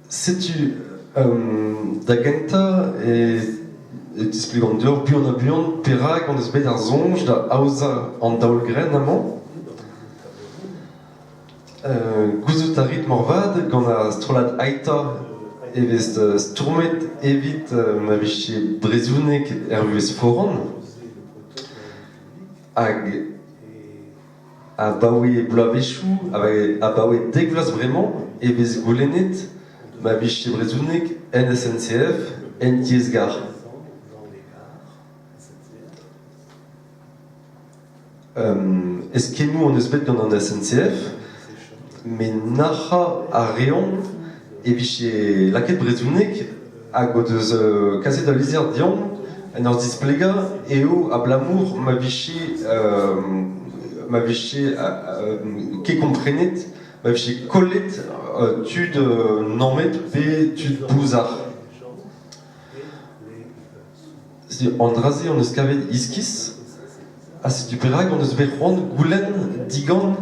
Setu da genta displegandur buan a buan perak an eus bet ar zonj da aoza an daoulgren amañ. Gouzout a rit morvad gant a strolad aita evez stourmet evit ma viche brezhounek vuez foran hag a baoe bloavechou a baoe dek vlas bremañ evez goulennet ma viche brezhounek SNCF en tiezgar. Eskemou an eus bet gant an SNCF, mais nacha a reon eviche laket brezhounek hag o deus kaset da lizier dian en ur displega eo a blamour ma viche ket komprenet ma viche kollet tud normet pe tud bouzar. An draze an eus kavet iskis a setu perak an eus bet c'hoant goulenn digan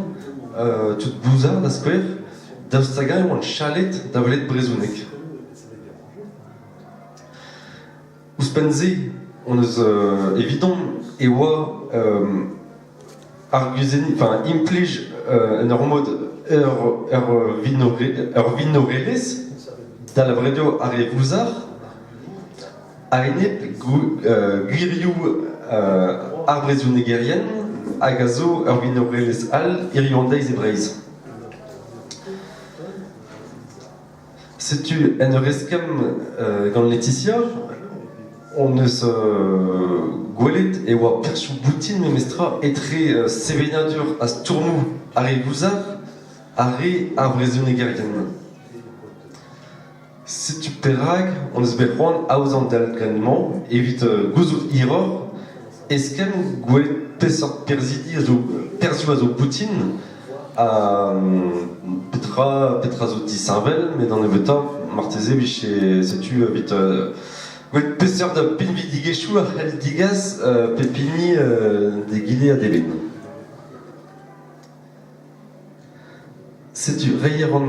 tout bouzard da skouer daoust tagañ an chalet da welet brezhounek. Ouzpenn-se on eus evidon e oa arguzeni, enfin implij en ur mod ur vinorelez da la vredio ar e bouzard a enep gwirioù ar brezhounegerien hag a zo ur vinorelez all irioù deiz e breiz. Setu en ur eskem gant Laetitia, on eus gwelet e oa perchou boutin memestra etre sevenadur a stourmou ar e bouzard ar brezhounegerien. Setu perak on eus bet c'hoant aouzan dalgrenman evit gouzout hiror eskem gwelet pesort perzidi perzu a zo boutin petra zo disarvel, met an eveta marteze biche setu vit gwelet pesort da pinvi digechou ar c'hell digaz pepini de gile a debet. Setu reier an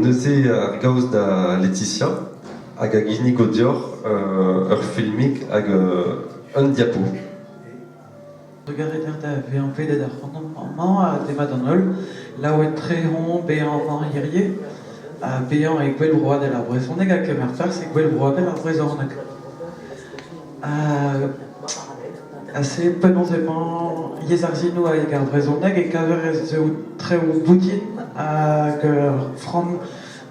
neuze ar gaoz da Laetitia hag a ginnig o dior ur filmik hag un diapo. Regarder da vean pedet ar c'hoant a demat an holl, la oet trehon bean an hirie, a bean e gwell broadel ar brezhounek hag kemer fers e gwell broadel ar brezhounek. A se penonzemañ yez ar zinou hag ar brezhounek e kaver ez zo treo boutin hag fran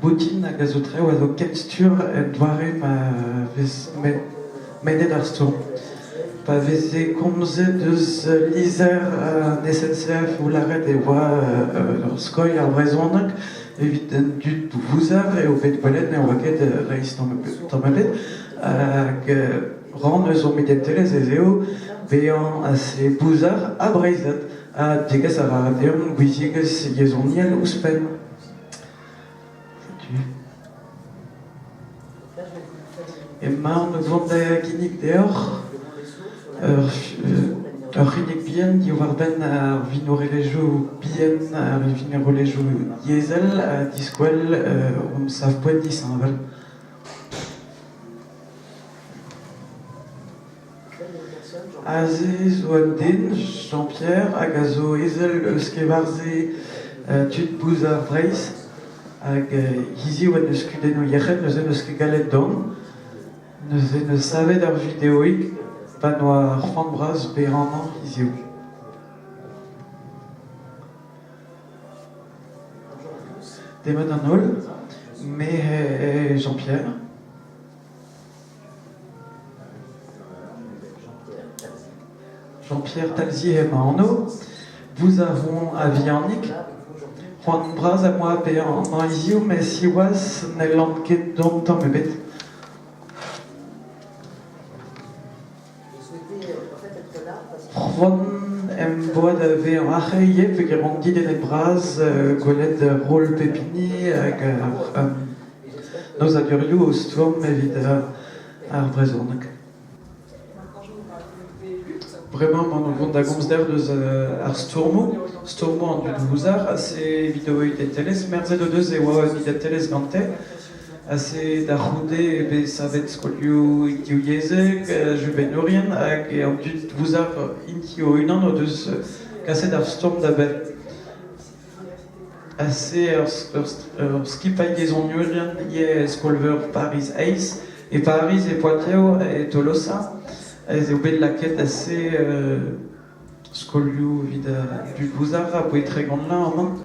boutin hag a zo treo a zo ketstur en doare vez menet ar stourm. Pa veze komzet eus lizer an SNCF ou laret e oa ur skoil ar brezhounek evit en dud bouzard e o bet gwelet ne oa ket reiz tammelet hag ran eus o medientelez ez eo bean a se bouzard a breizet a degaz ar adeon gwizigez yezon niel ouzpenn. E ma an vant da ginnig deoc'h ur c'hinnig bien di war ben ar vinorelejou bien ar vinorelejou yezel a diskwel sav poet disanvel. A ze zo an den Jean-Pierre hag a zo ezel eus ket varze tud bouzard breiz hag hizi oa neus kudenno yechet neus en eus ket galet don neus en eus savet ar videoik pan oa ar fan braz be an an hizi. Demat an holl, me Jean-Pierre. Jean-Pierre Talzi ema anno, vous avons a viannik, c'hoant braz a moa be an hiziou, me si oaz ne lant ket dom tamm ebet. C'hoant em boad a ve an ache yep e ran dit en e braz gwelet rol pepini hag noz a durioù o stourm evit ar brezhounek. vraiment mon vond da gomsder deus ar Stourmo an du Louzar, assez vidéoïd et teles, merzet o deus e oa vid et teles gante, assez da roude be savet skolio ikio yezek, juben orien, hag e an dud Louzar inkio unan o deus kaset ar Stourm da bet. Assez skipaï des onurien, ie skolver Paris Ace, et Paris et Poitiers et Tolosa. Ez eo bet laket assez skolioù vid du Louzar a poe tre gant la an.